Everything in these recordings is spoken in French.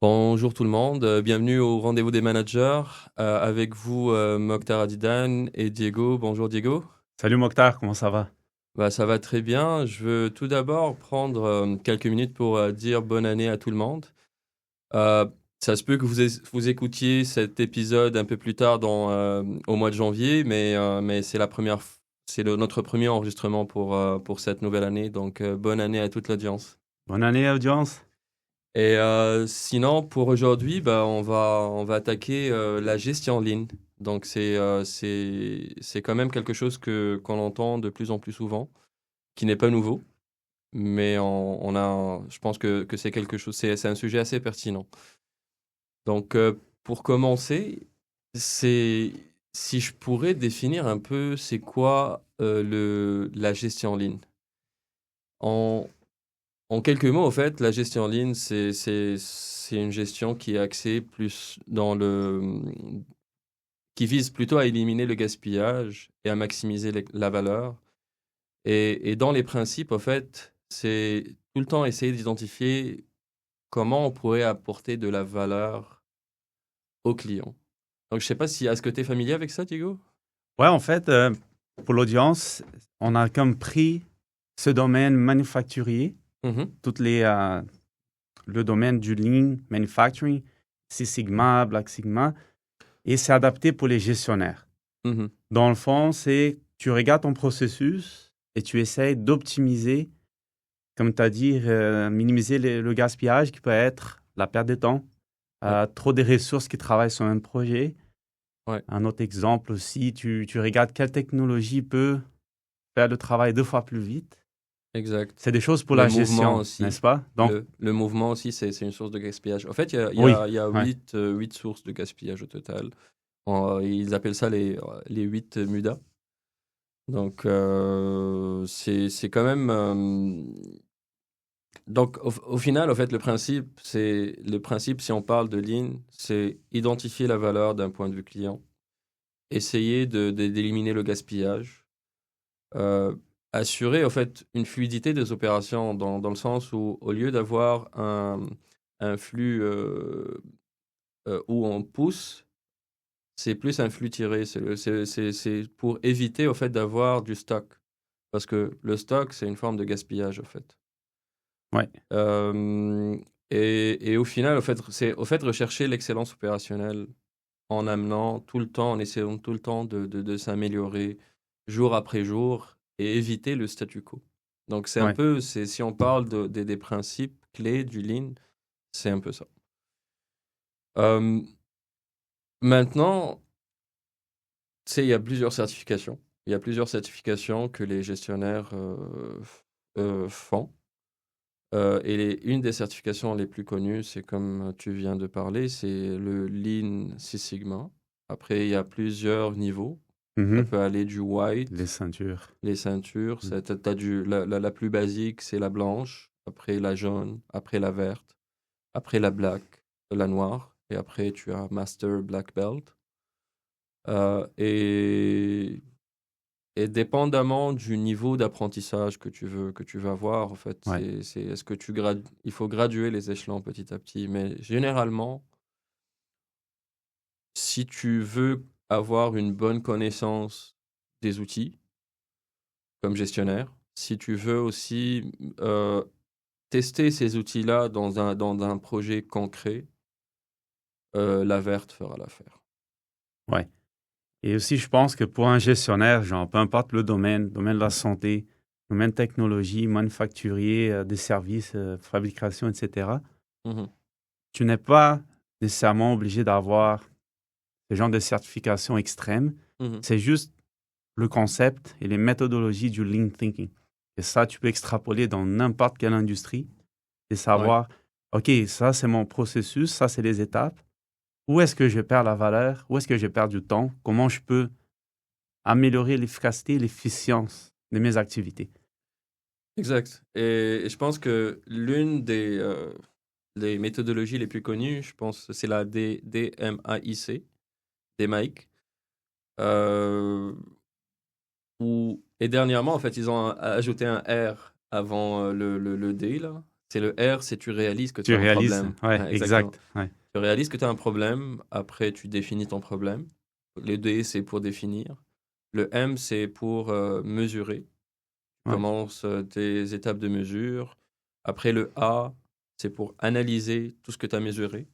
Bonjour tout le monde, bienvenue au rendez-vous des managers. Avec vous, Mokhtar Adidan et Diego. Bonjour Diego. Salut Mokhtar, comment ça va? Bah, ça va très bien. Je veux tout d'abord prendre quelques minutes pour dire bonne année à tout le monde. Euh, Ça se peut que vous écoutiez cet épisode un peu plus tard au mois de janvier, mais c'est notre premier enregistrement pour cette nouvelle année. Donc bonne année à toute l'audience. Bonne année audience. Et sinon, pour aujourd'hui, bah, on va attaquer la gestion en ligne. Donc, c'est quand même quelque chose qu'on entend de plus en plus souvent, qui n'est pas nouveau, mais je pense que c'est quelque chose, c'est un sujet assez pertinent. Donc, pour commencer, c'est, si je pourrais définir un peu, c'est quoi la gestion en ligne. En, En quelques mots, en fait, la gestion en ligne, c'est une gestion qui est axée plus qui vise plutôt à éliminer le gaspillage et à maximiser la valeur. Et dans les principes, en fait, c'est tout le temps essayer d'identifier comment on pourrait apporter de la valeur aux clients. Donc, je sais pas si, est-ce que tu es familier avec ça, Diego? Ouais, en fait, pour l'audience, on a comme pris ce domaine manufacturier, Mhm, toutes les, le domaine du lean manufacturing, Six Sigma, Black Sigma, et c'est adapté pour les gestionnaires. mhm. Dans le fond, c'est tu regardes ton processus et tu essaies d'optimiser, comme tu as dit, minimiser le gaspillage qui peut être la perte de temps, Ouais, trop de ressources qui travaillent sur un projet. ouais, Un autre exemple aussi, tu regardes quelle technologie peut faire le travail 2 fois plus vite. exact. C'est des choses pour Le la mouvement gestion, aussi. n'est-ce pas? Donc, Le mouvement aussi, c'est une source de gaspillage. En fait, oui, il y a ouais, huit sources de gaspillage au total. Ils appellent ça les 8 mudas. Donc, c'est quand même. Donc, au final, en fait, le principe, si on parle de ligne, c'est identifier la valeur d'un point de vue client, essayer d'éliminer le gaspillage, euh, assurer, en fait, une fluidité des opérations dans le sens où, au lieu d'avoir un flux où on pousse, c'est plus un flux tiré. C'est pour éviter, au fait, d'avoir du stock. Parce que le stock, c'est une forme de gaspillage, au fait. ouais, Euh, et au final, c'est au fait rechercher l'excellence opérationnelle en amenant tout le temps, en essayant tout le temps de s'améliorer jour après jour et éviter le statu quo. Donc, ouais. si on parle des principes clés du Lean, c'est un peu ça. Euh, Maintenant, tu sais, il y a plusieurs certifications. Il y a plusieurs certifications que les gestionnaires font. Une des certifications les plus connues, c'est comme tu viens de parler, c'est le Lean Six Sigma. Après, il y a plusieurs niveaux. Ça Mhm. peut aller du Les white, ceintures. les ceintures. Mhm. La plus basique, c'est la blanche. Après, la jaune. Après, la verte. Après, la black, la noire. Et après, tu as Master Black Belt. Et dépendamment du niveau d'apprentissage que tu veux avoir, en fait, Ouais, est-ce que il faut graduer les échelons petit à petit. Mais généralement, si tu veux avoir une bonne connaissance des outils comme gestionnaire, si tu veux aussi tester ces outils-là dans un projet concret, la verte fera l'affaire. ouais. Et aussi, je pense que pour un gestionnaire, genre, peu importe le domaine, domaine de la santé, domaine technologie, manufacturier, des services, fabrication, etc., Mhm, tu n'es pas nécessairement obligé d'avoir ce genre de certification extrême. mhm. C'est juste le concept et les méthodologies du lean thinking. Et ça, tu peux extrapoler dans n'importe quelle industrie et Ouais, savoir, OK, ça, c'est mon processus, ça, c'est les étapes. Où est-ce que je perds la valeur? Où est-ce que je perds du temps? Comment je peux améliorer l'efficacité et l'efficience de mes activités? exact. Et je pense que l'une des méthodologies les plus connues, je pense, c'est la DMAIC, DMAIC. Euh, et dernièrement, en fait, ils ont ajouté un R avant le D, là. C'est le R, c'est tu réalises que tu Tu as un réalises, problème. ouais, Exactement. exact. Ouais. Tu réalises que tu as un problème, après tu définis ton problème. Le D, c'est pour définir. Le M, c'est pour mesurer. Tu Ouais. commences tes étapes de mesure. Après le A, c'est pour analyser tout ce que tu as mesuré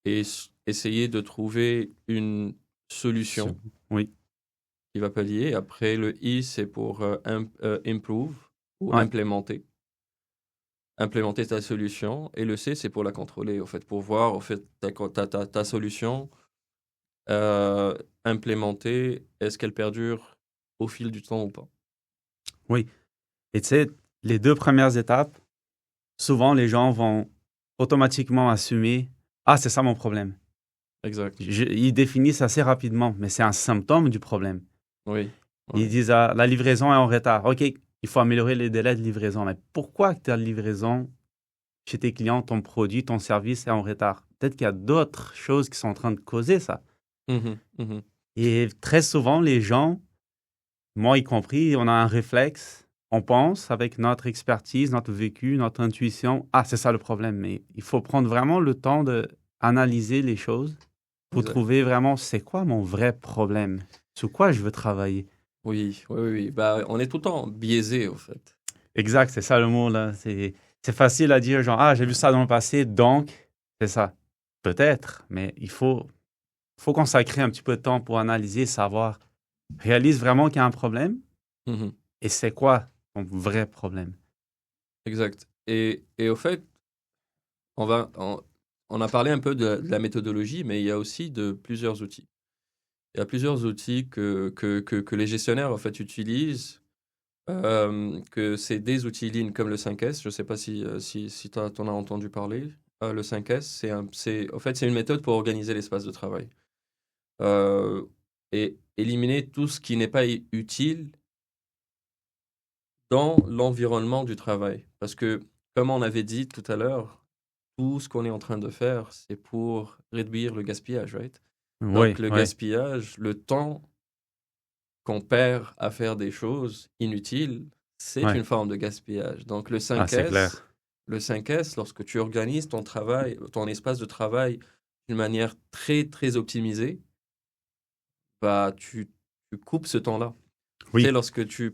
et essayer de trouver une solution Oui, qui va pallier. Après le I, c'est pour improve ou ouais. implémenter ta solution. Et le C, c'est pour la contrôler, au fait, pour voir, au fait, ta solution implémentée, est-ce qu'elle perdure au fil du temps ou pas? Oui. Et tu sais, les 2 premières étapes, souvent les gens vont automatiquement assumer: «Ah, c'est ça mon problème». Exact. Ils définissent assez rapidement, mais c'est un symptôme du problème. Oui. Ils Oui. disent: «Ah, la livraison est en retard. OK, il faut améliorer les délais de livraison». Mais pourquoi ta livraison chez tes clients, ton produit, ton service est en retard? Peut-être qu'il y a d'autres choses qui sont en train de causer ça. Mhm, mhm. Et très souvent, les gens, moi y compris, on a un réflexe. On pense avec notre expertise, notre vécu, notre intuition: «Ah, c'est ça le problème». Mais il faut prendre vraiment le temps d'analyser les choses pour Exact. trouver vraiment c'est quoi mon vrai problème? Sur quoi je veux travailler? Oui, oui, oui, oui. Bah, on est tout le temps biaisé, au fait. Exact, c'est ça le mot là. C'est facile à dire genre: «Ah, j'ai vu ça dans le passé, donc c'est ça». Peut-être, mais il faut consacrer un petit peu de temps pour analyser, savoir, réalise vraiment qu'il y a un problème Mhm. et c'est quoi ton vrai problème? Exact. Et au fait, on va, on, on a parlé un peu de la méthodologie, mais il y a aussi de plusieurs outils. Il y a plusieurs outils que les gestionnaires, en fait, utilisent, que c'est des outils Lean comme le 5S. Je ne sais pas si tu en as entendu parler. Le 5S, en fait, c'est une méthode pour organiser l'espace de travail. Euh, et éliminer tout ce qui n'est pas utile dans l'environnement du travail. Parce que, comme on avait dit tout à l'heure, tout ce qu'on est en train de faire, c'est pour réduire le gaspillage, right? Donc, Oui, le oui. gaspillage, le temps qu'on perd à faire des choses inutiles, c'est Ouais. une forme de gaspillage. Donc, Ah, c'est clair. le 5S, lorsque tu organises ton travail, ton espace de travail d'une manière très, très optimisée, bah, tu coupes ce temps-là. Tu sais, Oui,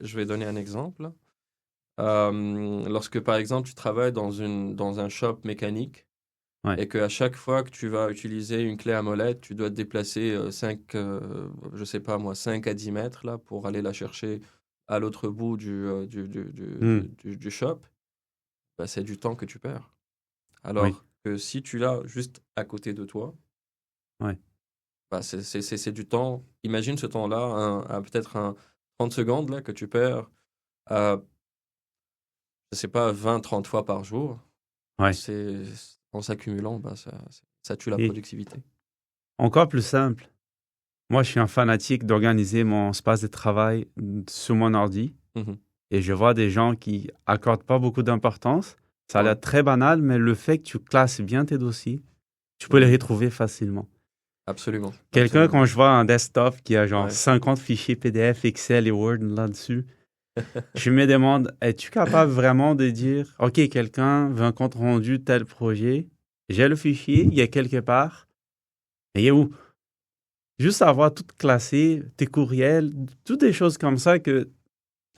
je vais donner un exemple. Lorsque, par exemple, tu travailles dans un shop mécanique ouais. et qu'à chaque fois que tu vas utiliser une clé à molette, tu dois te déplacer je sais pas moi, 5 à 10 mètres là, pour aller la chercher à l'autre bout Hmm. du shop, bah, c'est du temps que tu perds. Oui, Alors que si tu l'as juste à côté de toi, ouais. bah, c'est du temps. Imagine ce temps-là, peut-être un 30 secondes là, que tu perds, euh, je sais pas, 20 30 fois par jour. Ouais. C'est en s'accumulant, bah, ça tue la Et productivité. encore plus simple, moi, je suis un fanatique d'organiser mon espace de travail sur mon ordi Mhm. et je vois des gens qui accordent pas beaucoup d'importance. Ça a Ouais, l'air très banal, mais le fait que tu classes bien tes dossiers, tu peux les oui, retrouver facilement. absolument, Quelqu'un, absolument. quand je vois un desktop qui a genre Ouais. 50 fichiers PDF, Excel et Word là-dessus, je me demande, es-tu capable vraiment de dire, OK, quelqu'un veut un compte rendu de tel projet, j'ai le fichier, il est quelque part, mais il est où? Juste avoir tout classé, tes courriels, toutes des choses comme ça que,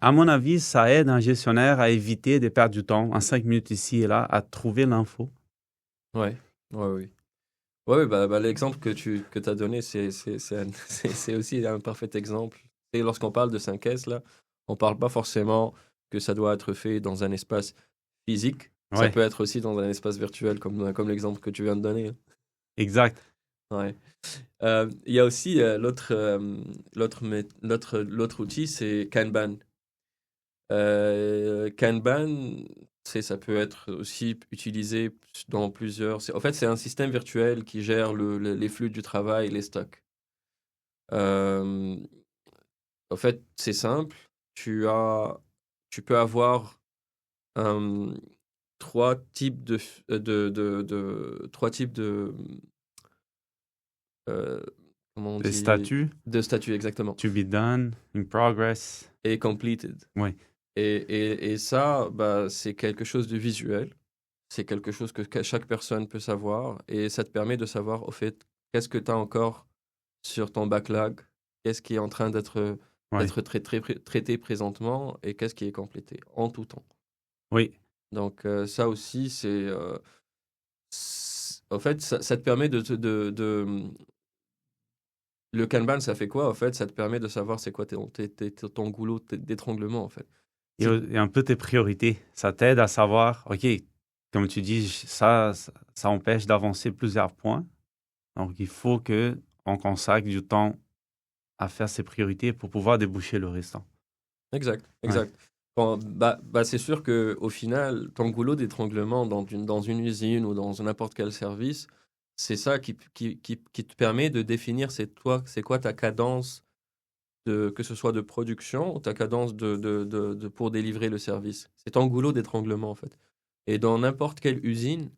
à mon avis, ça aide un gestionnaire à éviter de perdre du temps en 5 minutes ici et là à trouver l'info. Ouais, ouais, oui. Ouais, ouais, bah, l'exemple que tu as donné, c'est aussi un parfait exemple. Et lorsqu'on parle de 5S, là, on parle pas forcément que ça doit être fait dans un espace physique. Ça Ouais, peut être aussi dans un espace virtuel, comme l'exemple que tu viens de donner, hein. exact. Ouais. Il y a aussi l'autre outil, c'est Kanban. Kanban, ça peut être aussi utilisé dans plusieurs. En fait, c'est un système virtuel qui gère les flux du travail et les stocks. Euh, En fait, c'est simple. Tu peux avoir euh, trois types trois types euh, comment on Les dit, statuts, de statuts exactement. to be done, in progress. Et completed. Oui, Et ça, bah, c'est quelque chose de visuel. C'est quelque chose que chaque personne peut savoir. Et ça te permet de savoir, au fait, qu'est-ce que tu as encore sur ton backlog, qu'est-ce qui est en train Oui, d'être traité présentement et qu'est-ce qui est complété en tout temps. oui, Donc, ça aussi, en fait, ça te permet le Kanban, ça fait quoi, en fait? Ça te permet de savoir c'est quoi ton goulot d'étranglement, en fait. et, Si, et un peu tes priorités. Ça t'aide à savoir, OK, comme tu dis, ça empêche d'avancer plusieurs points. Donc, il faut qu'on consacre du temps à faire ses priorités pour pouvoir déboucher le restant. exact, Ouais, exact. Bon, bah, c'est sûr que au final, ton goulot d'étranglement dans une usine ou dans n'importe quel service, c'est ça qui te permet de définir c'est quoi ta cadence, que ce soit de production ou ta cadence pour délivrer le service. C'est ton goulot d'étranglement, en fait. Et dans n'importe quelle usine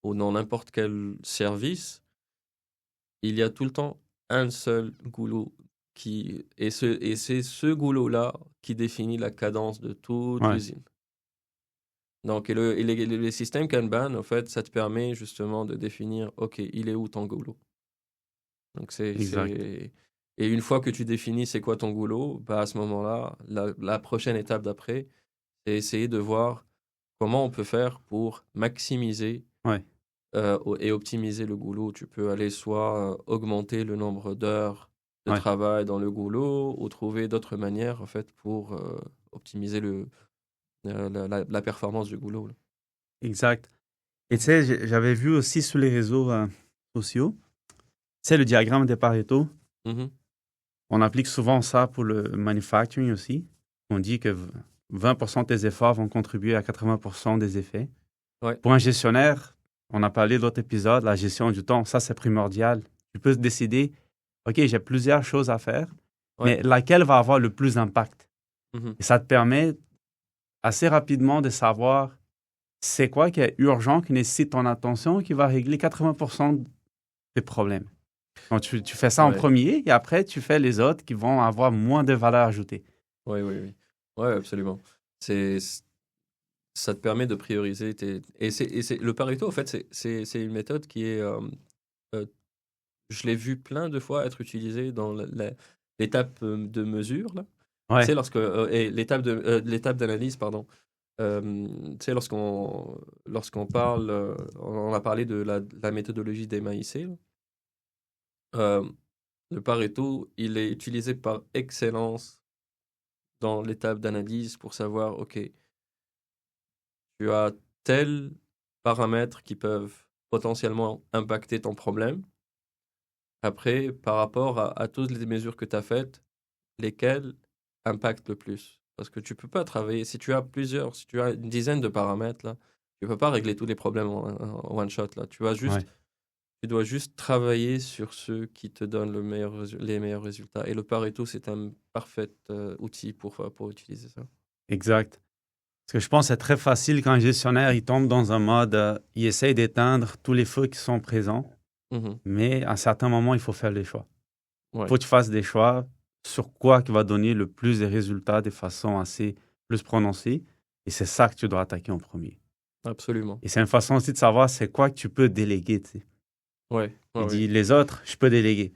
ou dans n'importe quel service, il y a tout le temps un seul goulot et c'est ce goulot-là qui définit la cadence de toute ouais, l'usine. Donc, les systèmes Kanban, en fait, ça te permet justement de définir, OK, il est où ton goulot? Donc, exact. et une fois que tu définis c'est quoi ton goulot, bah, à ce moment-là, la prochaine étape d'après, c'est essayer de voir comment on peut faire pour maximiser Ouais, et optimiser le goulot. Tu peux aller soit augmenter le nombre d'heures de ouais, travail dans le goulot ou trouver d'autres manières en fait pour optimiser la performance du goulot, là. exact. Et tu sais, j'avais vu aussi sur les réseaux sociaux, tu sais, le diagramme des Pareto. Mhm. On applique souvent ça pour le manufacturing aussi. On dit que 20% de tes efforts vont contribuer à 80% des effets. Ouais, Pour un gestionnaire, on a parlé de l'autre épisode, la gestion du temps, ça c'est primordial. Tu peux décider, OK, j'ai plusieurs choses à faire, ouais. mais laquelle va avoir le plus d'impact? Mhm. Et ça te permet assez rapidement de savoir c'est quoi qui est urgent, qui nécessite ton attention, qui va régler 80% des problèmes. Donc tu fais ça en Ouais, premier et après tu fais les autres qui vont avoir moins de valeur ajoutée. ouais, oui, oui. Ouais, absolument. C'est, ça te permet de prioriser le Pareto, en fait, c'est une méthode qui est, euh, je l'ai vu plein de fois être utilisée dans l'étape de mesure, là. Tu sais, Ouais, et l'étape d'analyse, pardon. Tu sais, lorsqu'on parle, on a parlé de la méthodologie des MAIC, là. Euh, le Pareto, il est utilisé par excellence dans l'étape d'analyse pour savoir, OK, tu as tels paramètres qui peuvent potentiellement impacter ton problème. Après, par rapport à toutes les mesures que tu as faites, lesquelles impactent le plus? Parce que tu peux pas travailler, si tu as une dizaine de paramètres, là, tu peux pas régler tous les problèmes en one shot, là. ouais, Tu dois juste travailler sur ceux qui te donnent les meilleurs résultats. Et le Pareto, c'est un parfait outil pour utiliser ça. exact. Parce que je pense que c'est très facile quand un gestionnaire il tombe dans un mode, il essaye d'éteindre tous les feux qui sont présents, Mhm. mais à un certain moment, il faut faire des choix. Il Ouais, faut que tu fasses des choix sur quoi qui va donner le plus de résultats de façon assez plus prononcée. Et c'est ça que tu dois attaquer en premier. absolument. Et c'est une façon aussi de savoir c'est quoi que tu peux déléguer. Tu sais. Ouais, ouais, Il ouais. dit les autres, je peux déléguer.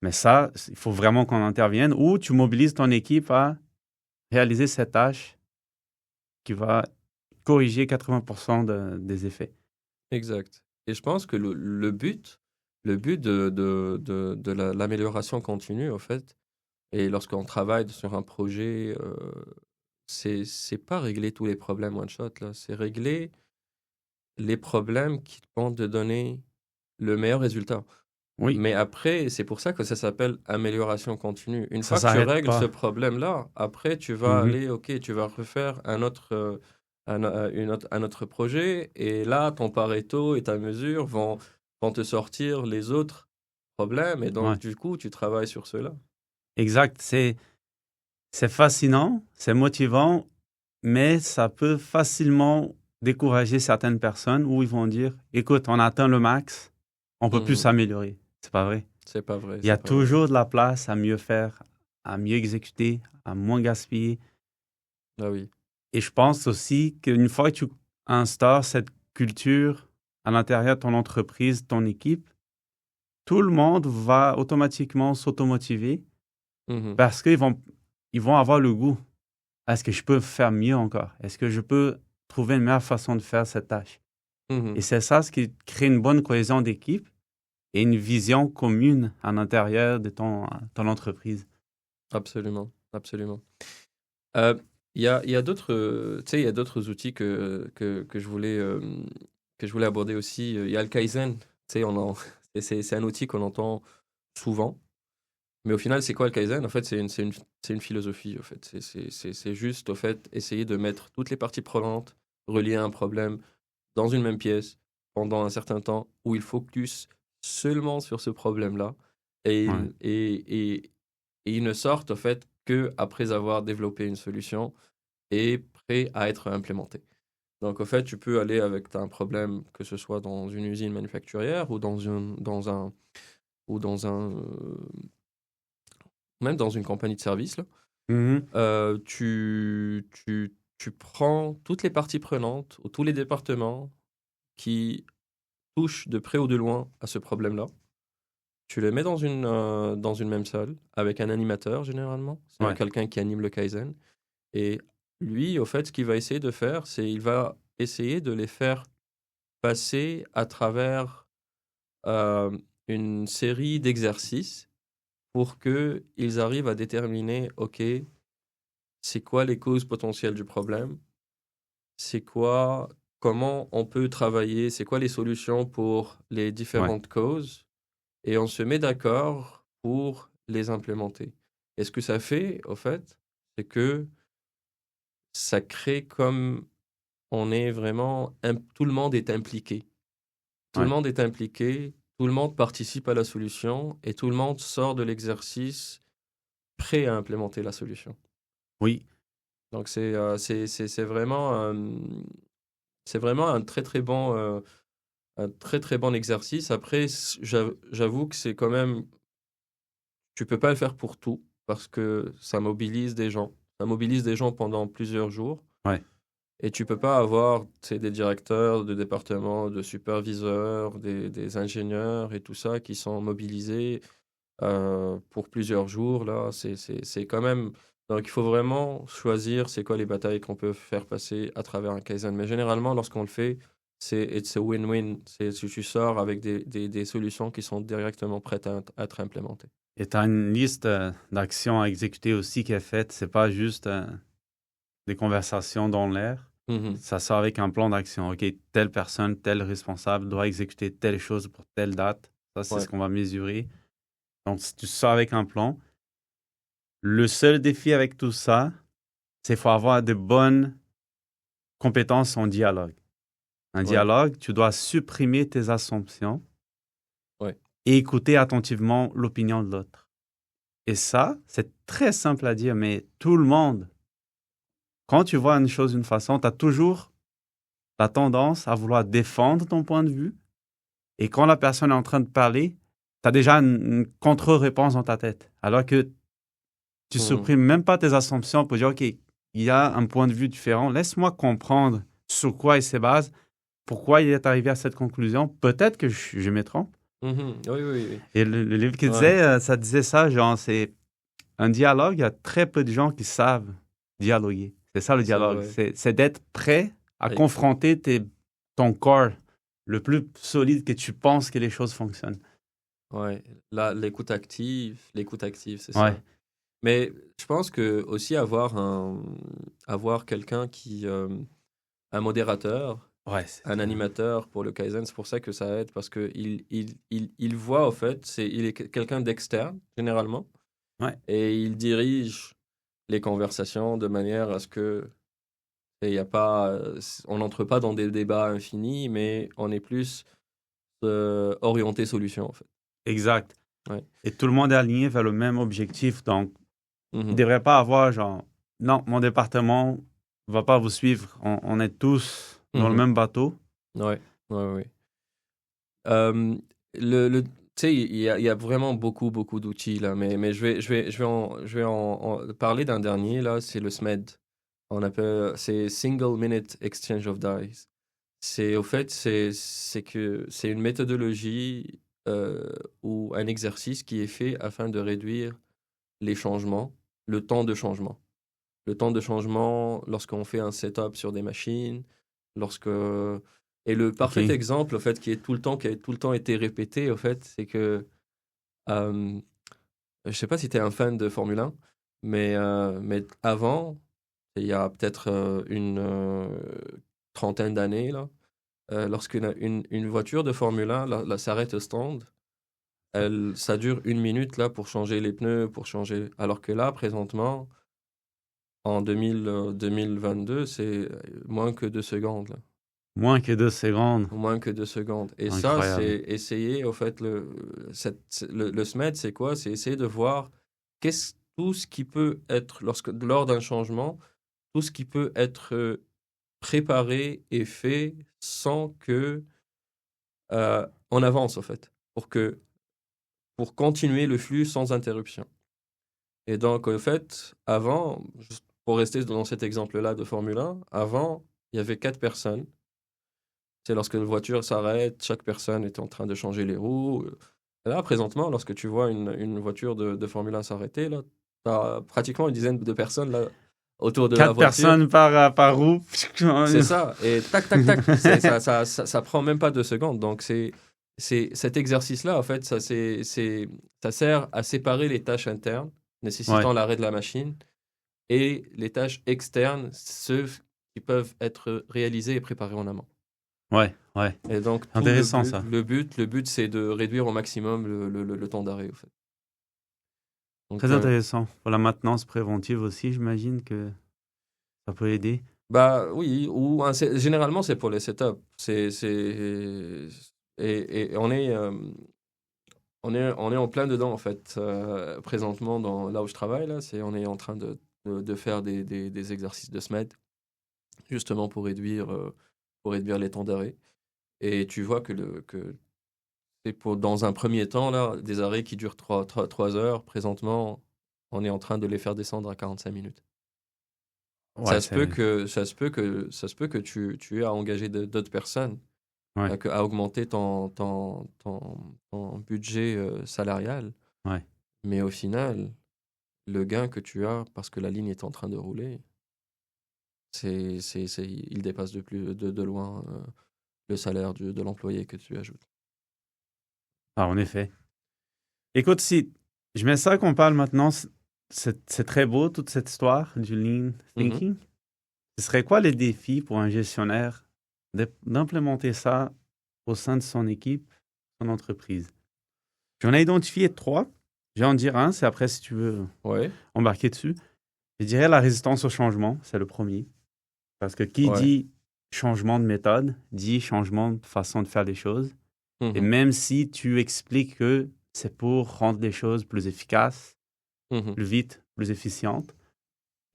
Mais ça, il faut vraiment qu'on intervienne ou tu mobilises ton équipe à réaliser cette tâche qui va corriger 80% des effets. Exact. Et je pense que le but de l'amélioration continue, en fait, et lorsqu'on travaille sur un projet, c'est pas régler tous les problèmes one shot, là. C'est régler les problèmes qui vont te donner le meilleur résultat. Oui, Mais après, c'est pour ça que ça s'appelle amélioration continue. Une ça fois que tu s'arrête règles ce pas. problème-là, après, tu vas Mhm. aller, OK, tu vas refaire un autre projet. Et là, ton Pareto et ta mesure vont te sortir les autres problèmes. Et donc, Ouais, du coup, tu travailles sur cela. exact. C'est fascinant, c'est motivant, mais ça peut facilement décourager certaines personnes où ils vont dire, écoute, on a atteint le max, on peut plus Mhm. s'améliorer. C'est pas vrai. C'est pas vrai, Il y a c'est pas vrai. toujours de la place à mieux faire, à mieux exécuter, à moins gaspiller. Ah oui. Et je pense aussi qu'une fois que tu instaures cette culture à l'intérieur de ton entreprise, ton équipe, tout le monde va automatiquement s'automotiver Mhm. parce ils vont avoir le goût. Est-ce que je peux faire mieux encore? Est-ce que je peux trouver une meilleure façon de faire cette tâche? Et Mhm. c'est ça ce qui crée une bonne cohésion d'équipe et une vision commune à l'intérieur de ton entreprise. Absolument, absolument. Euh, il y a d'autres, tu sais, il y a d'autres outils que je voulais aborder aussi. Il y a le Kaizen. Tu sais, c'est un outil qu'on entend souvent. Mais au final, c'est quoi le Kaizen? En fait, c'est une philosophie. En fait. C'est juste, au fait, essayer de mettre toutes les parties prenantes reliées à un problème dans une même pièce pendant un certain temps où il focus seulement sur ce problème-là et, Ouais, ils ne sortent, au fait, que après avoir développé une solution et prêt à être implémenté. Donc, au fait, tu peux aller avec un problème, que ce soit dans une usine manufacturière ou ou même dans une compagnie de service, là. Mhm. Tu prends toutes les parties prenantes ou tous les départements qui touchent de près ou de loin à ce problème-là. Tu les mets dans une même salle avec un animateur, généralement. C'est Ouais, quelqu'un qui anime le Kaizen. Et lui, au fait, ce qu'il va essayer de faire, c'est il va essayer de les faire passer à travers euh, une série d'exercices pour qu'ils arrivent à déterminer, OK, c'est quoi les causes potentielles du problème, c'est quoi, comment on peut travailler, c'est quoi les solutions pour les ouais, différentes causes, et on se met d'accord pour les implémenter. Et ce que ça fait, au fait, c'est que ça crée comme on est vraiment, tout le monde est impliqué. Tout le ouais. monde est impliqué, tout le monde participe à la solution et tout le monde sort de l'exercice prêt à implémenter la solution. Oui, Donc c'est vraiment un très très bon exercice. Après, j'avoue que c'est quand même, tu peux pas le faire pour tout parce que ça mobilise des gens. Ça mobilise des gens pendant plusieurs jours. ouais. Et tu peux pas avoir, tu sais, des directeurs de département, de superviseurs, des ingénieurs et tout ça qui sont mobilisés pour plusieurs jours. Là, c'est quand même. Donc, il faut vraiment choisir c'est quoi les batailles qu'on peut faire passer à travers un Kaizen. Mais généralement, lorsqu'on le fait, it's a win-win. C'est si tu sors avec des solutions qui sont directement prêtes à être implémentées. Et tu as une liste d'actions à exécuter aussi qui est faite. C'est pas juste des conversations dans l'air. Mhm. Ça sort avec un plan d'action. OK, telle personne, tel responsable doit exécuter telle chose pour telle date. Ça, c'est ce Ouais. qu'on va mesurer. Donc, si tu sors avec un plan, le seul défi avec tout ça, c'est qu'il faut avoir de bonnes compétences en dialogue. Un Ouais. dialogue, tu dois supprimer tes assumptions Ouais. et écouter attentivement l'opinion de l'autre. Et ça, c'est très simple à dire, mais tout le monde, quand tu vois une chose d'une façon, tu as toujours la tendance à vouloir défendre ton point de vue. Et quand la personne est en train de parler, tu as déjà une contre-réponse dans ta tête. Alors que tu Mhm. supprimes même pas tes assumptions pour dire, OK, il y a un point de vue différent. Laisse-moi comprendre sur quoi il se base, pourquoi il est arrivé à cette conclusion. Peut-être que je me trompe. Mhm. Oui, oui, oui. Et le livre qui Ouais. disait, ça disait ça, genre, c'est un dialogue, il y a très peu de gens qui savent dialoguer. C'est ça le C'est dialogue. vrai. C'est d'être prêt à Et- confronter ton corps le plus solide que tu penses que les choses fonctionnent. ouais. L'écoute active, c'est Ouais, ça. Mais je pense que aussi avoir quelqu'un un modérateur, ouais, un animateur pour le Kaizen, c'est pour ça que ça aide parce que il voit, au fait, il est quelqu'un d'externe, généralement, ouais, et il dirige les conversations de manière à ce que il y a pas, on n'entre pas dans des débats infinis, mais on est plus orienté solution, en fait. exact. Ouais. Et tout le monde est aligné vers le même objectif. Donc, il ne Mhm. devrait pas avoir genre, non, mon département ne va pas vous suivre. On est tous dans le Mhm. même bateau. Ouais, ouais, ouais. Euh, tu sais, il y a vraiment beaucoup, beaucoup d'outils là, mais je vais en parler d'un dernier là, c'est le SMED. c'est Single Minute Exchange of Dies. Au fait, c'est une méthodologie ou un exercice qui est fait afin de réduire les changements, le temps de changement. Le temps de changement lorsqu'on fait un setup sur des machines, lorsque... Et le OK. parfait exemple, au fait, qui a tout le temps été répété, au fait, c'est que... je ne sais pas si tu es un fan de Formule 1, mais avant, il y a peut-être une trentaine d'années, là, lorsqu'une une voiture de Formule 1 s'arrête au stand, ça dure 1 minute là, pour changer les pneus, pour changer... Alors que là, présentement, en 2022, c'est moins que 2 secondes. Là. Moins que 2 secondes. Moins que 2 secondes. Et ça, Incroyable. c'est essayer, au fait, le SMED, c'est quoi? C'est essayer de voir tout ce qui peut être, lors d'un changement, tout ce qui peut être préparé et fait sans que on avance, en fait, pour continuer le flux sans interruption. Et donc, en fait, avant, juste pour rester dans cet exemple-là de Formule 1, avant, il y avait 4 personnes. C'est lorsque la voiture s'arrête, chaque personne est en train de changer les roues. Là, présentement, lorsque tu vois une voiture de Formule 1 s'arrêter, là, tu as pratiquement une dizaine de personnes là, autour de la 4 personnes voiture. par roue. C'est ça. Et tac, tac, tac. Ça prend même pas 2 secondes. Donc, cet exercice-là, en fait, ça sert à séparer les tâches internes Ouais, nécessitant l'arrêt de la machine et les tâches externes, ceux qui peuvent être réalisées et préparées en amont. ouais, ouais. Et donc, tout Intéressant ça. le but, c'est de réduire au maximum le temps d'arrêt, en fait. Donc, Très intéressant. Pour la maintenance préventive aussi, j'imagine que ça peut aider. bah oui, généralement, c'est pour les setups. Et on est en plein dedans, en fait, présentement, là où je travaille, là, on est en train de faire des exercices de SMED, justement pour réduire les temps d'arrêt. Et tu vois que c'est dans un premier temps, là, des arrêts qui durent 3 heures. Présentement, on est en train de les faire descendre à 45 minutes. Ouais, Ça se peut que tu aies à engager d'autres personnes, ouais, à augmenter ton budget salarial. ouais. Mais au final, le gain que tu as parce que la ligne est en train de rouler, il dépasse de loin le salaire de l'employé que tu ajoutes. Ah, en effet. Écoute, si je mets ça qu'on parle maintenant, c'est très beau toute cette histoire du lean Mhm. thinking. Ce serait quoi les défis pour un gestionnaire d'implémenter ça au sein de son équipe, son entreprise? J'en ai identifié 3. Je vais en dire un, c'est après si tu veux Ouais, embarquer dessus. Je dirais la résistance au changement, c'est le premier. Parce que qui ouais. dit changement de méthode, dit changement de façon de faire les choses. Et Mhm. même si tu expliques que c'est pour rendre les choses plus efficaces, Mhm. plus vite, plus efficientes,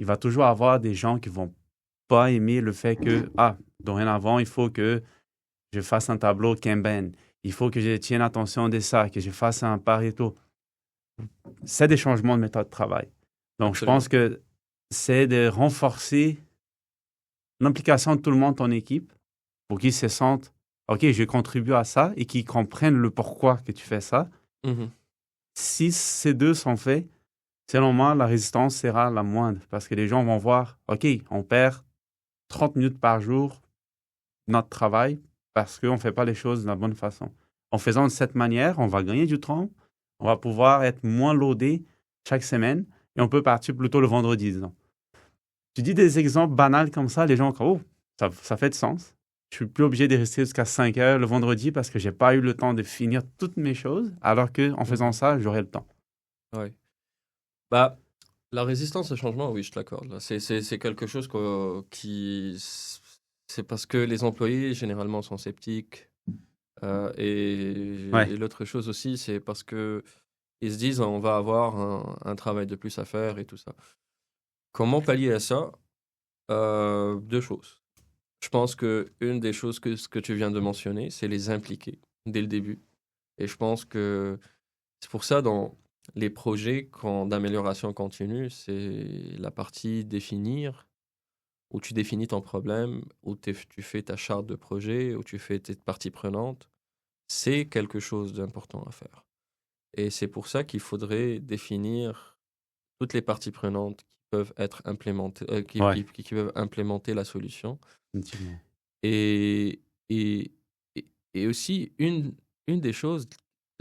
il va toujours avoir des gens qui vont pas aimer le fait que, dorénavant, il faut que je fasse un tableau Kanban. Il faut que je tienne attention de ça, que je fasse un Pareto. C'est des changements de méthode de travail. Donc, je pense Absolument. que c'est de renforcer l'implication de tout le monde dans ton équipe pour qu'ils se sentent, OK, je contribue à ça et qu'ils comprennent le pourquoi que tu fais ça. Mhm. Si ces deux sont faits, selon moi, la résistance sera la moindre parce que les gens vont voir, OK, on perd 30 minutes par jour de notre travail parce qu'on ne fait pas les choses de la bonne façon. En faisant de cette manière, on va gagner du temps, on va pouvoir être moins loadé chaque semaine et on peut partir plutôt le vendredi, disons. Tu dis des exemples banals comme ça, les gens vont oh, ça fait de sens. Je suis plus obligé de rester jusqu'à 5 heures le vendredi parce que j'ai pas eu le temps de finir toutes mes choses, alors qu'en faisant Mhm. ça, j'aurai le temps. Ouais. Bah, la résistance au changement, oui, je te l'accorde. Là. C'est quelque chose c'est parce que les employés, généralement, sont sceptiques. Ouais, Et l'autre chose aussi, c'est parce que ils se disent, on va avoir un travail de plus à faire et tout ça. Comment pallier à ça? 2 choses. Je pense que une des choses ce que tu viens de mentionner, c'est les impliquer dès le début. Et je pense que c'est pour ça, dans les projets d'amélioration continue, c'est la partie définir où tu définis ton problème, où tu fais ta charte de projet, où tu fais tes parties prenantes, c'est quelque chose d'important à faire. Et c'est pour ça qu'il faudrait définir toutes les parties prenantes qui peuvent être implémentées, Ouais, qui peuvent implémenter la solution. effectivement. Et, et, et, et aussi, une des choses,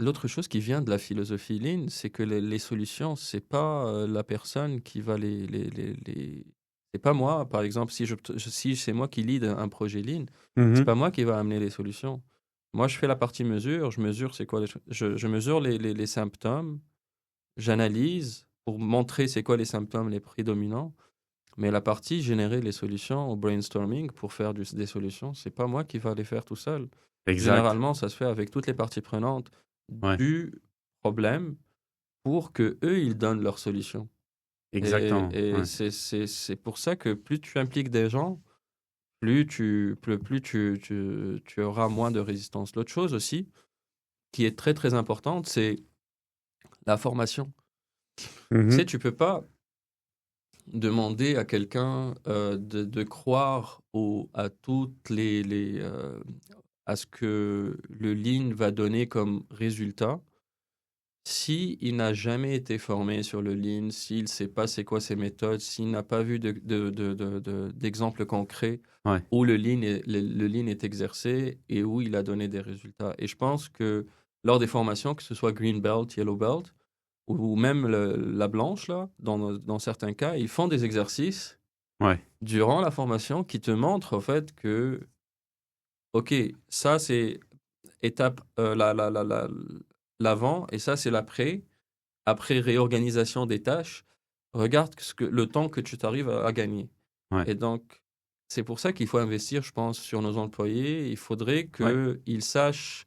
l'autre chose qui vient de la philosophie Lean, c'est que les solutions, c'est pas la personne qui va c'est pas moi, par exemple, si c'est moi qui lead un projet Lean, c'est Mhm. pas moi qui va amener les solutions. Moi, je fais la partie mesure, je mesure c'est quoi je mesure les symptômes, j'analyse pour montrer c'est quoi les symptômes les prédominants. Mais la partie générer les solutions au brainstorming pour faire des solutions, c'est pas moi qui va les faire tout seul. Exact. Généralement, ça se fait avec toutes les parties prenantes Ouais, du problème pour que eux ils donnent leurs solutions. exactement. Et Ouais. c'est pour ça que plus tu impliques des gens, plus tu auras moins de résistance. L'autre chose aussi, qui est très très importante, c'est la formation. Tu sais, Mhm. tu peux pas demander à quelqu'un de croire à toutes à ce que le lean va donner comme résultat si il n'a jamais été formé sur le lean, s'il ne sait pas c'est quoi ses méthodes, s'il n'a pas vu d'exemples concrets Ouais, où le lean est exercé et où il a donné des résultats. Et je pense que lors des formations, que ce soit green belt, yellow belt, ou même la blanche, là, dans certains cas, ils font des exercices ouais, durant la formation qui te montrent, en fait, que, OK, ça, c'est étape, l'avant, et ça, c'est l'après. Après réorganisation des tâches, regarde le temps que tu t'arrives à gagner. ouais, Et donc, c'est pour ça qu'il faut investir, je pense, sur nos employés. Il faudrait ouais, qu'ils sachent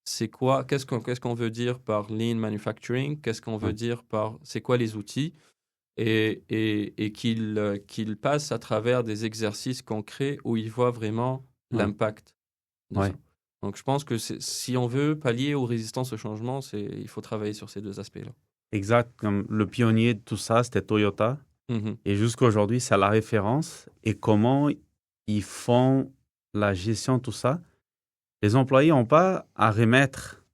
c'est quoi, qu'est-ce qu'on veut dire par lean manufacturing, qu'est-ce qu'on veut ouais, dire par, c'est quoi les outils, et qu'ils passent à travers des exercices concrets où ils voient vraiment ouais, l'impact de ça. ouais. Donc, je pense que si on veut pallier aux résistances au changement, il faut travailler sur ces deux aspects-là. Exact. Comme le pionnier de tout ça, c'était Toyota. Mhm. Et jusqu'à aujourd'hui, c'est la référence. Et comment ils font la gestion de tout ça? Les employés n'ont pas à remettre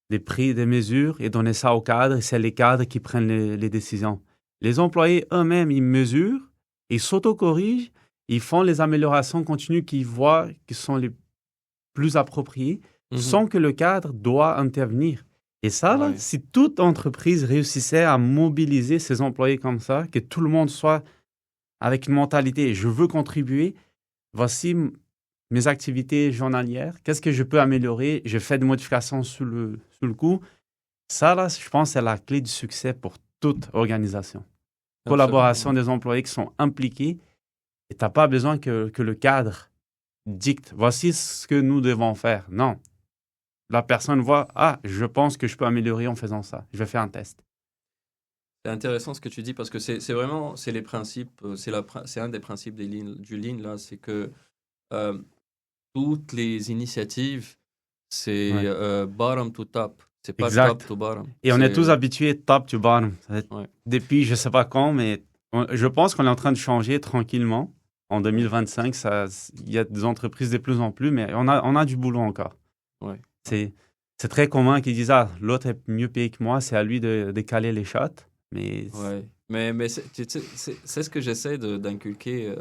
des prix, des mesures et donner ça aux cadres. Et c'est les cadres qui prennent les décisions. Les employés eux-mêmes, ils mesurent, ils s'autocorrigent, ils font les améliorations continues qu'ils voient qui sont les plus appropriées Mhm. sans que le cadre doit intervenir. Et ça, là, Ouais. si toute entreprise réussissait à mobiliser ses employés comme ça, que tout le monde soit avec une mentalité, je veux contribuer, voici mes activités journalières, qu'est-ce que je peux améliorer, je fais des modifications sous le coup. Ça, là, je pense, c'est la clé du succès pour toute organisation. Absolument, Collaboration ouais. des employés qui sont impliqués et tu n'as pas besoin que le cadre dicte, voici ce que nous devons faire. Non, la personne voit, ah, je pense que je peux améliorer en faisant ça. Je vais faire un test. C'est intéressant ce que tu dis parce que c'est vraiment, c'est les principes, c'est un des principes du Lean, là, c'est que euh, toutes les initiatives, c'est Ouais, bottom to top, c'est pas top exact. to bottom. Et on est tous habitués top to bottom. Ouais, Depuis je ne sais pas quand, mais je pense qu'on est en train de changer tranquillement. En ouais, 2025, il y a des entreprises de plus en plus, mais on a du boulot encore. ouais, ouais, C'est, c'est très commun qu'ils disent, ah, l'autre est mieux payé que moi, c'est à lui de caler les shots. Mais ouais. Mais tu sais, c'est ce que j'essaie d'inculquer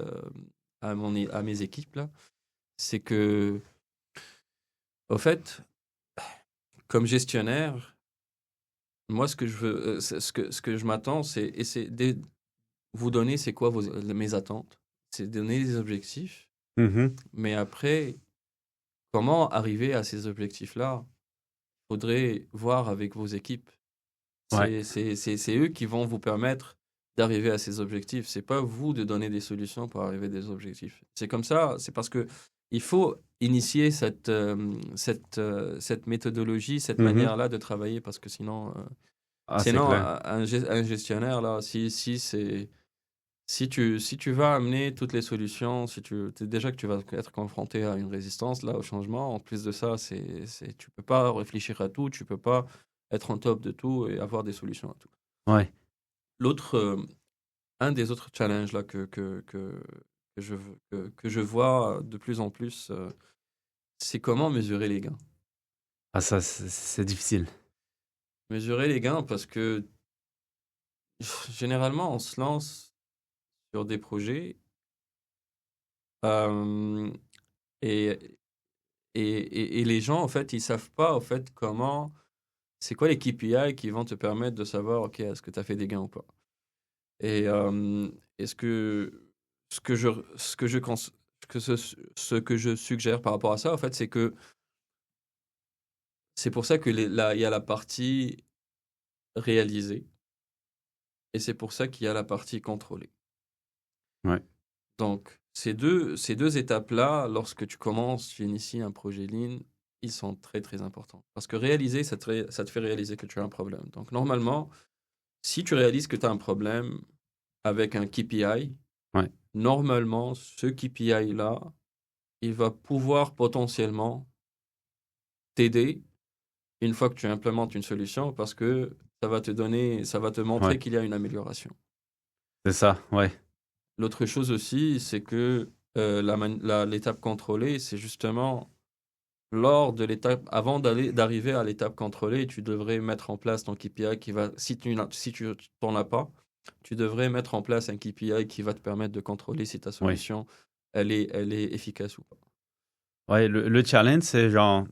à mes équipes, là, c'est que, au fait, comme gestionnaire, moi, ce que je veux, ce que je m'attends, c'est essayer de vous donner c'est quoi mes attentes, c'est donner des objectifs, mhm, mais après, comment arriver à ces objectifs-là? Faudrait voir avec vos équipes. ouais, C'est eux qui vont vous permettre d'arriver à ces objectifs. C'est pas vous de donner des solutions pour arriver à des objectifs. C'est comme ça, c'est parce que il faut initier cette méthodologie, cette mhm. manière-là de travailler, parce que sinon, Ah, c'est clair. un gestionnaire, là, si tu vas amener toutes les solutions, déjà que tu vas être confronté à une résistance, là, au changement, en plus de ça, tu peux pas réfléchir à tout, tu peux pas être en top de tout et avoir des solutions à tout. Ouais, L'autre, un des autres challenges là, que que je vois de plus en plus, c'est comment mesurer les gains. Ah, ça, c'est difficile. Mesurer les gains parce que généralement, on se lance sur des projets euh, et, et les gens, en fait, ils savent pas, en fait, c'est quoi les KPI qui vont te permettre de savoir, OK, est-ce que tu as fait des gains ou pas. Et est-ce que ce que je, cons- que ce que je suggère par rapport à ça, en fait, c'est que c'est pour ça que là, il y a la partie réalisée et c'est pour ça qu'il y a la partie contrôlée. Ouais. Donc, ces deux étapes-là, lorsque tu inities un projet Lean, ils sont très, très importants. Parce que réaliser, ça te fait réaliser que tu as un problème. Donc, normalement, si tu réalises que tu as un problème avec un KPI, Ouais. normalement, ce KPI-là, il va pouvoir potentiellement t'aider une fois que tu implémentes une solution parce que ça va te montrer Ouais. qu'il y a une amélioration. C'est ça, ouais. L'autre chose aussi, c'est que l'étape contrôlée, c'est justement lors de l'étape, d'arriver à l'étape contrôlée, tu devrais mettre en place ton KPI qui va, si tu t'en as pas, tu devrais mettre en place un KPI qui va te permettre de contrôler si ta Ouais. solution, elle est efficace ou pas. Ouais, le challenge, c'est genre,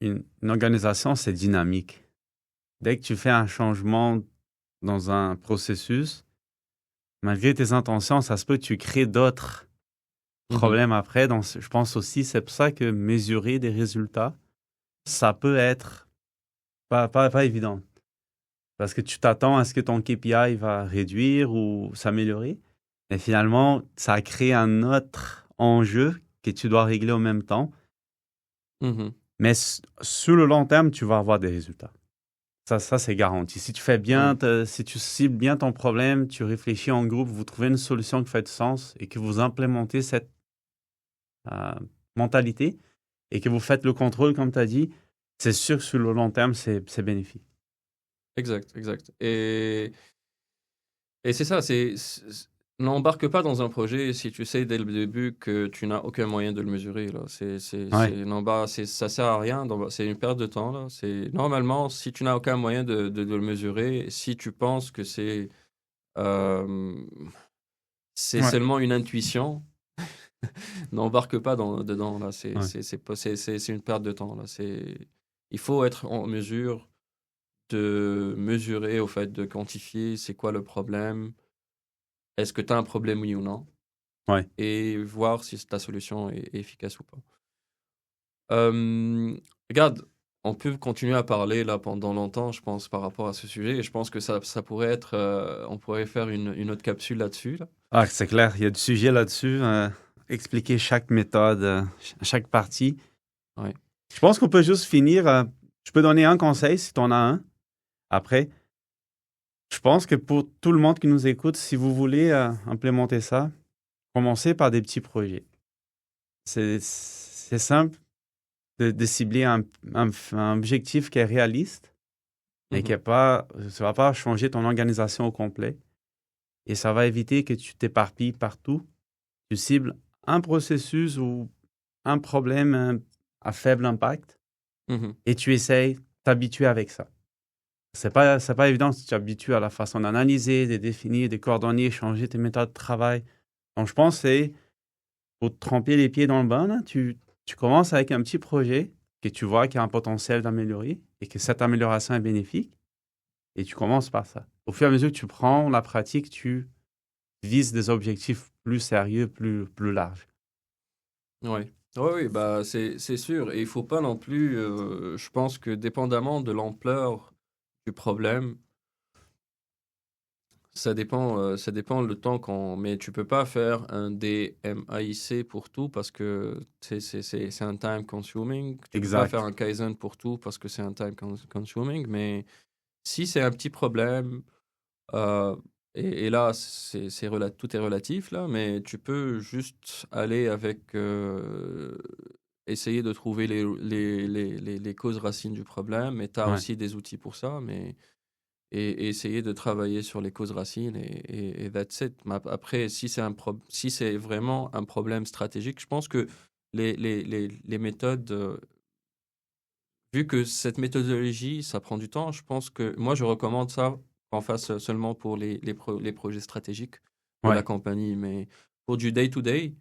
une organisation, c'est dynamique. Dès que tu fais un changement dans un processus, malgré tes intentions, ça se peut que tu crées d'autres Mhm. problèmes après. Donc, je pense aussi, c'est pour ça que mesurer des résultats, ça peut être pas évident. Parce que tu t'attends à ce que ton KPI va réduire ou s'améliorer. Mais finalement, ça crée un autre enjeu que tu dois régler en même temps. Mhm. Mais sur le long terme, tu vas avoir des résultats. Ça c'est garanti. Si tu fais bien, Ouais. si tu cibles bien ton problème, tu réfléchis en groupe, vous trouvez une solution qui fait du sens et que vous implémentez cette euh, mentalité et que vous faites le contrôle, comme tu as dit, c'est sûr que sur le long terme, c'est bénéfique. Exact, exact. Et c'est ça, n'embarque pas dans un projet si tu sais dès le début que tu n'as aucun moyen de le mesurer, là. Ouais, Ça sert à rien, c'est une perte de temps, là. Normalement, si tu n'as aucun moyen de le mesurer, si tu penses que euh, c'est ouais, seulement une intuition, n'embarque pas dedans, là. ouais, C'est une perte de temps, là. Il faut être en mesure de mesurer, au fait, de quantifier c'est quoi le problème, est-ce que tu as un problème, oui ou non, ouais. et voir si ta solution est efficace ou pas. Euh, Regarde, on peut continuer à parler là pendant longtemps, je pense, par rapport à ce sujet, et je pense que ça pourrait être, on pourrait faire une autre capsule là-dessus, là. Ah, c'est clair, il y a du sujet là-dessus. Expliquer chaque méthode, chaque partie. Ouais. Je pense qu'on peut juste finir. Je peux donner un conseil si tu en as un. Après, je pense que pour tout le monde qui nous écoute, si vous voulez implémenter ça, commencez par des petits projets. C'est simple de cibler un objectif qui est réaliste et qui Mhm. est pas, ça va pas changer ton organisation au complet. Et ça va éviter que tu t'éparpilles partout. Tu cibles un processus ou un problème à faible impact Mhm. et tu essayes de t'habituer avec ça. C'est pas évident si tu t'habitues à la façon d'analyser, de définir, de coordonner, changer tes méthodes de travail. Donc, je pense que c'est pour te tremper les pieds dans le bain, là, tu commences avec un petit projet que tu vois qui a un potentiel d'améliorer et que cette amélioration est bénéfique et tu commences par ça. Au fur et à mesure que tu prends la pratique, tu vises des objectifs plus sérieux, plus larges. Ouais. Ouais, oui, bah c'est sûr. Et il faut pas non plus, je pense que dépendamment de l'ampleur du problème, ça dépend le temps qu'on. Mais tu peux pas faire un DMAIC pour tout parce que c'est un time consuming. Tu peux pas faire Exact. un Kaizen pour tout parce que c'est un time consuming. Mais si c'est un petit problème, euh, et là, tout est relatif, là, mais tu peux juste aller avec. Essayer de trouver les causes racines du problème. Et tu as Ouais. aussi des outils pour ça. Mais et essayer de travailler sur les causes racines et that's it. Mais après, si c'est vraiment un problème stratégique, je pense que les méthodes, vu que cette méthodologie, ça prend du temps, je pense que moi, je recommande ça qu'on fasse seulement pour les projets stratégiques de la Ouais, compagnie. Mais pour du day-to-day,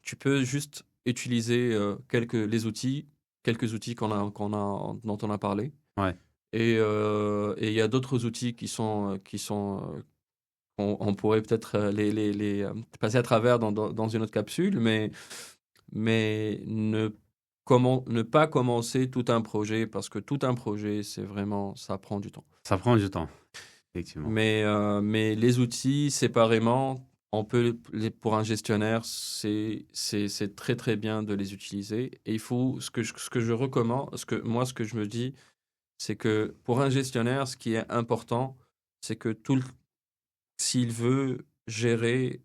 tu peux juste utiliser quelques outils dont on a parlé. ouais, Et il y a d'autres outils on pourrait peut-être passer à travers dans une autre capsule, mais ne pas commencer tout un projet parce que tout un projet, c'est vraiment, ça prend du temps. ça prend du temps, effectivement. Mais les outils séparément, pour un gestionnaire, c'est très très bien de les utiliser. Et il faut, ce que je recommande, ce que je me dis, c'est que pour un gestionnaire, ce qui est important, c'est que s'il veut gérer,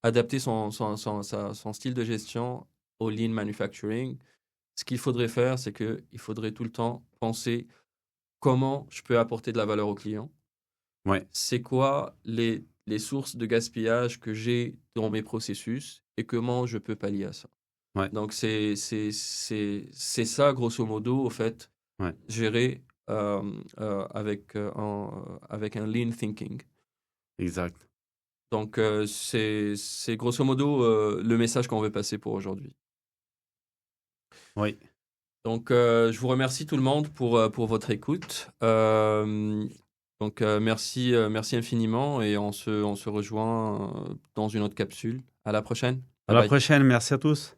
adapter son style de gestion au lean manufacturing, ce qu'il faudrait faire, c'est qu'il faudrait tout le temps penser comment je peux apporter de la valeur au client. Ouais, C'est quoi les sources de gaspillage que j'ai dans mes processus et comment je peux pallier à ça. ouais, Donc, c'est ça, grosso modo, au fait, ouais, gérer avec un lean thinking. exact. Donc, c'est grosso modo le message qu'on veut passer pour aujourd'hui. Oui, Donc, je vous remercie tout le monde pour votre écoute. Donc, merci infiniment et on se rejoint dans une autre capsule. À la prochaine. à Bye la bye. prochaine. Merci à tous.